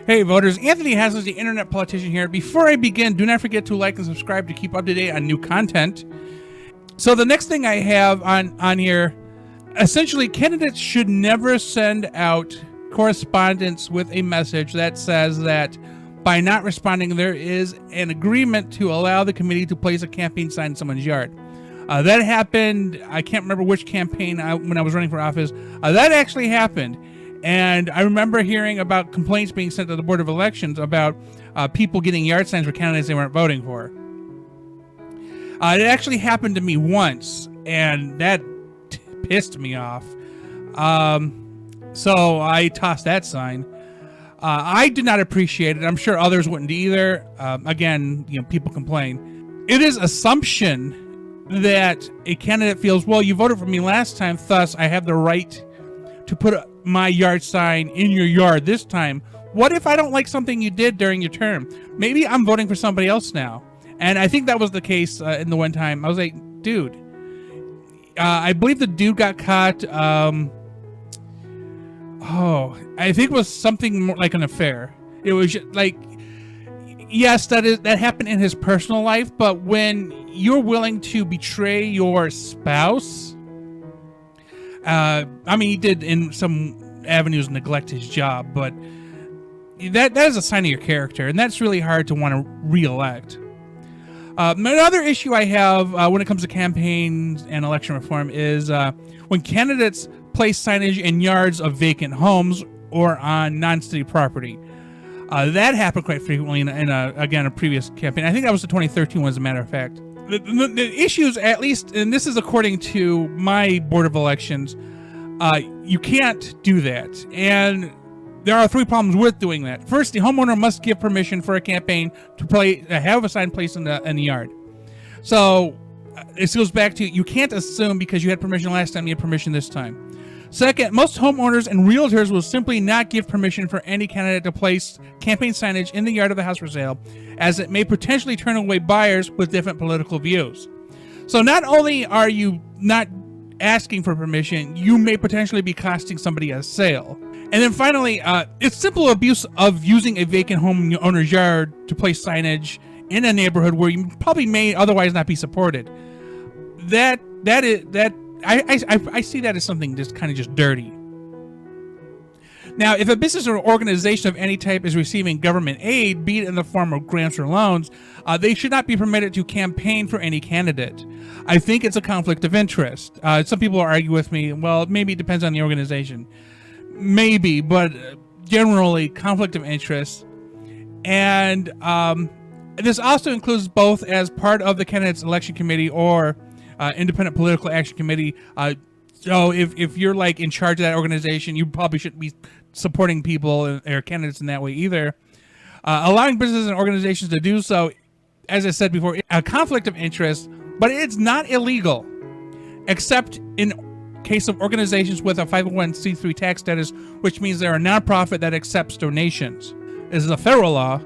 Hey voters, Anthony Haslage, the internet politician here. Before I begin, do not forget to like and subscribe to keep up to date on new content. So the next thing I have on here, essentially candidates should never send out correspondence with a message that says that by not responding, there is an agreement to allow the committee to place a campaign sign in someone's yard. That happened, I can't remember which campaign when I was running for office. That actually happened. And I remember hearing about complaints being sent to the Board of Elections about people getting yard signs for candidates they weren't voting for. It actually happened to me once, and that pissed me off. So I tossed that sign. I did not appreciate it. I'm sure others wouldn't either. Again, people complain. It is assumption that a candidate feels, well, you voted for me last time, thus I have the right to put my yard sign in your yard this time. What if I don't like something you did during your term? Maybe I'm voting for somebody else now. And I think that was the case in the one time. I was like, dude, I believe the dude got caught. I think it was something more like an affair. It was just like, yes, that happened in his personal life, but when you're willing to betray your spouse, he did in some avenues neglect his job, but that is a sign of your character, and that's really hard to want to re-elect. Another issue I have when it comes to campaigns and election reform is when candidates place signage in yards of vacant homes or on non-city property. That happened quite frequently in a previous campaign. I think that was the 2013 one, as a matter of fact. The issues, at least, and this is according to my Board of Elections, you can't do that. And there are three problems with doing that. First, the homeowner must give permission for a campaign to have a sign placed in the yard. So this goes back to, you can't assume because you had permission last time, you had permission this time. Second, most homeowners and realtors will simply not give permission for any candidate to place campaign signage in the yard of the house for sale, as it may potentially turn away buyers with different political views. So not only are you not asking for permission, you may potentially be costing somebody a sale. And then finally, it's simple abuse of using a vacant homeowner's yard to place signage in a neighborhood where you probably may otherwise not be supported. I see that as something just kind of just dirty. Now, if a business or organization of any type is receiving government aid, be it in the form of grants or loans, they should not be permitted to campaign for any candidate. I think it's a conflict of interest. Some people argue with me, well, maybe it depends on the organization. Maybe, but generally, conflict of interest. And this also includes both as part of the candidate's election committee or independent political action committee. So if you're like in charge of that organization, you probably shouldn't be supporting people or candidates in that way either. Allowing businesses and organizations to do so, as I said before, a conflict of interest, but it's not illegal, except in case of organizations with a 501c3 tax status, which means they're a nonprofit that accepts donations. This is a federal law,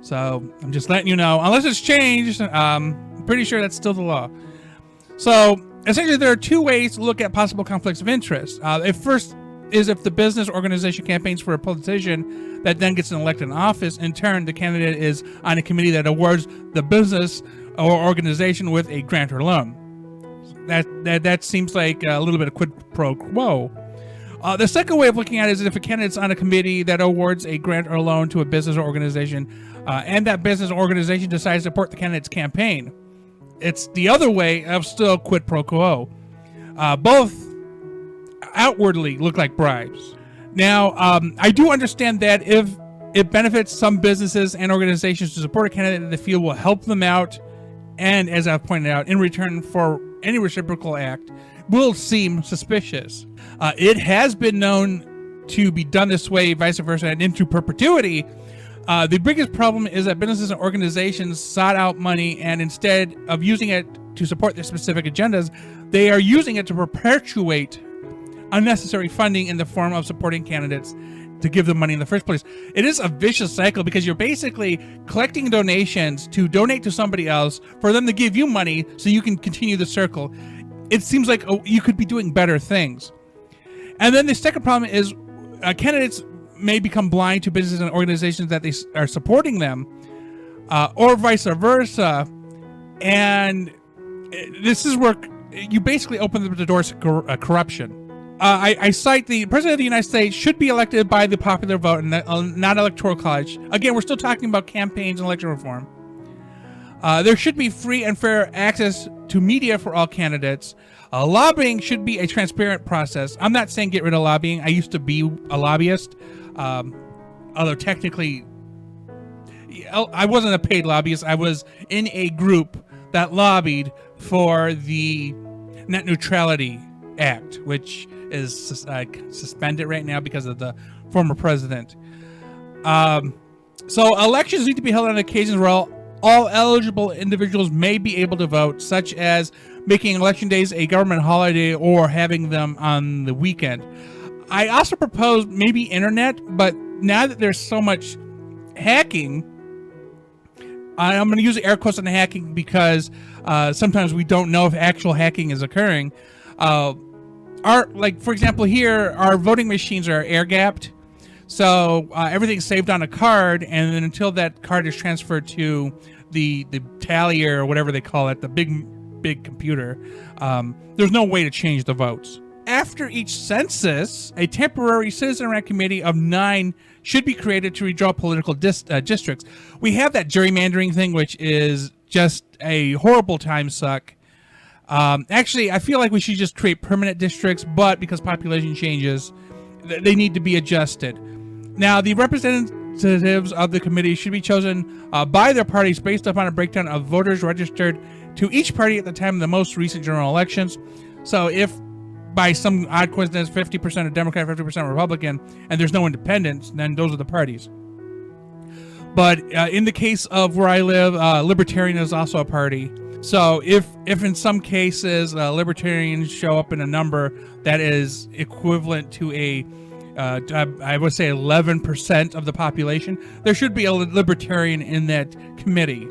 so I'm just letting you know. Unless it's changed, I'm pretty sure that's still the law. So essentially, there are two ways to look at possible conflicts of interest. First is if the business organization campaigns for a politician that then gets an elected office. In turn, the candidate is on a committee that awards the business or organization with a grant or loan. That seems like a little bit of quid pro quo. The second way of looking at it is if a candidate's on a committee that awards a grant or loan to a business or organization, and that business or organization decides to support the candidate's campaign. It's the other way of still quid pro quo. Both outwardly look like bribes. Now, I do understand that if it benefits some businesses and organizations to support a candidate that they feel will help them out, and as I've pointed out, in return for any reciprocal act, will seem suspicious. It has been known to be done this way, vice versa, and into perpetuity. The biggest problem is that businesses and organizations sought out money, and instead of using it to support their specific agendas, they are using it to perpetuate unnecessary funding in the form of supporting candidates to give them money in the first place. It is a vicious cycle because you're basically collecting donations to donate to somebody else for them to give you money so you can continue the circle. It seems like you could be doing better things. And then the second problem is candidates may become blind to businesses and organizations that they are supporting them, or vice versa. And this is where you basically open the doors to corruption. I cite the President of the United States should be elected by the popular vote and not electoral college. Again, we're still talking about campaigns and election reform. There should be free and fair access to media for all candidates. Lobbying should be a transparent process. I'm not saying get rid of lobbying. I used to be a lobbyist, although technically I wasn't a paid lobbyist. I was in a group that lobbied for the Net Neutrality Act, which is suspended right now because of the former president. So elections need to be held on occasions where all eligible individuals may be able to vote, such as making election days a government holiday or having them on the weekend. I also proposed maybe internet, but now that there's so much hacking, I'm going to use air quotes on the hacking because sometimes we don't know if actual hacking is occurring. For example, here, our voting machines are air gapped. So everything's saved on a card, and then until that card is transferred to the tallier or whatever they call it, the big computer, there's no way to change the votes. After each census, a temporary citizen-run committee of 9 should be created to redraw political districts. We have that gerrymandering thing, which is just a horrible time suck. Actually, I feel like we should just create permanent districts, but because population changes, they need to be adjusted. Now, the representatives of the committee should be chosen by their parties based upon a breakdown of voters registered to each party at the time of the most recent general elections. So if by some odd coincidence 50% are Democrat, 50% Republican, and there's no independents, then those are the parties. But in the case of where I live, Libertarian is also a party. So if in some cases Libertarians show up in a number that is equivalent to I would say 11% of the population, there should be a Libertarian in that committee.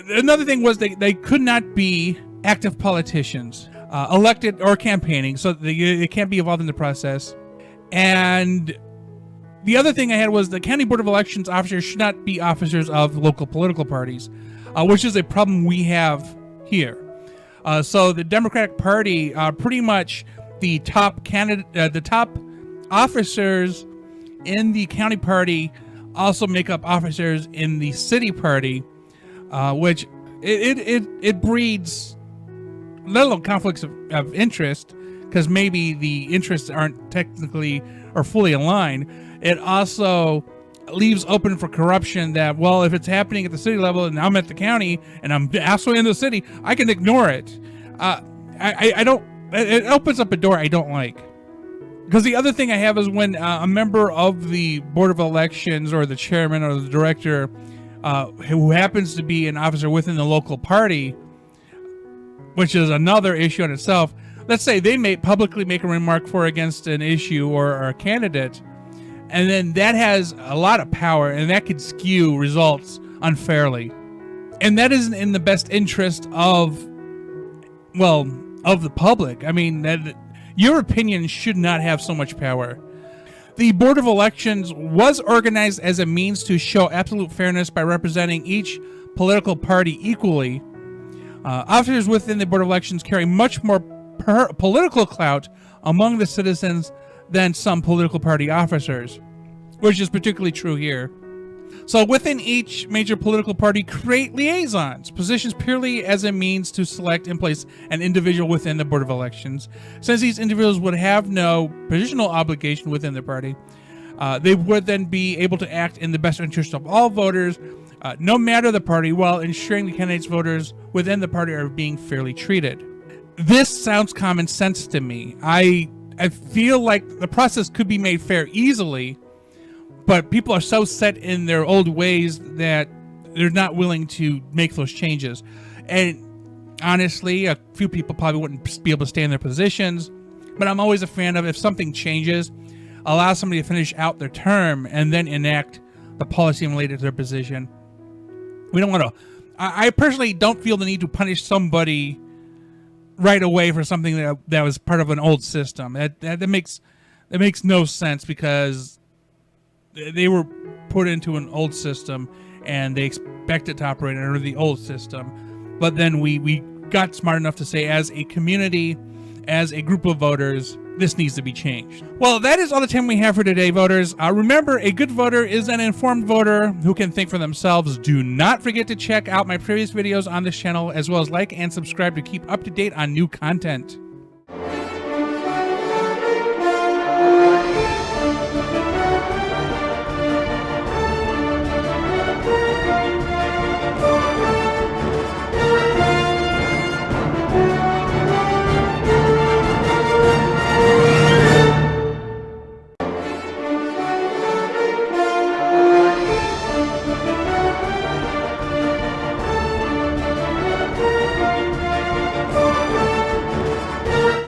Another thing was they could not be active politicians, elected or campaigning, so they can't be involved in the process. And the other thing I had was the County Board of Elections officers should not be officers of local political parties, which is a problem we have here. So the Democratic Party, pretty much the top candidate, the top officers in the county party also make up officers in the city party, which it breeds little conflicts of interest, because maybe the interests aren't technically or fully aligned. It also leaves open for corruption that, well, if it's happening at the city level and I'm at the county and I'm also in the city, I can ignore it. I don't, it opens up a door I don't like. Because the other thing I have is when a member of the Board of Elections or the chairman or the director who happens to be an officer within the local party, which is another issue in itself, let's say they may publicly make a remark for or against an issue or a candidate, and then that has a lot of power and that could skew results unfairly. And that isn't in the best interest of the public. I mean, your opinion should not have so much power. The Board of Elections was organized as a means to show absolute fairness by representing each political party equally. Officers within the Board of Elections carry much more political clout among the citizens than some political party officers, which is particularly true here. So within each major political party, create liaisons, positions purely as a means to select and place an individual within the Board of Elections. Since these individuals would have no positional obligation within the party, they would then be able to act in the best interest of all voters, no matter the party, while ensuring the candidates' voters within the party are being fairly treated. This sounds common sense to me. I feel like the process could be made fair easily, but people are so set in their old ways that they're not willing to make those changes. And honestly, a few people probably wouldn't be able to stay in their positions, but I'm always a fan of, if something changes, allow somebody to finish out their term and then enact the policy related to their position. We don't want to, I personally don't feel the need to punish somebody right away for something that was part of an old system. That makes no sense, because they were put into an old system and they expect it to operate under the old system. But then we got smart enough to say, as a community, as a group of voters, this needs to be changed. Well, that is all the time we have for today, voters. Remember, a good voter is an informed voter who can think for themselves. Do not forget to check out my previous videos on this channel, as well as like and subscribe to keep up to date on new content.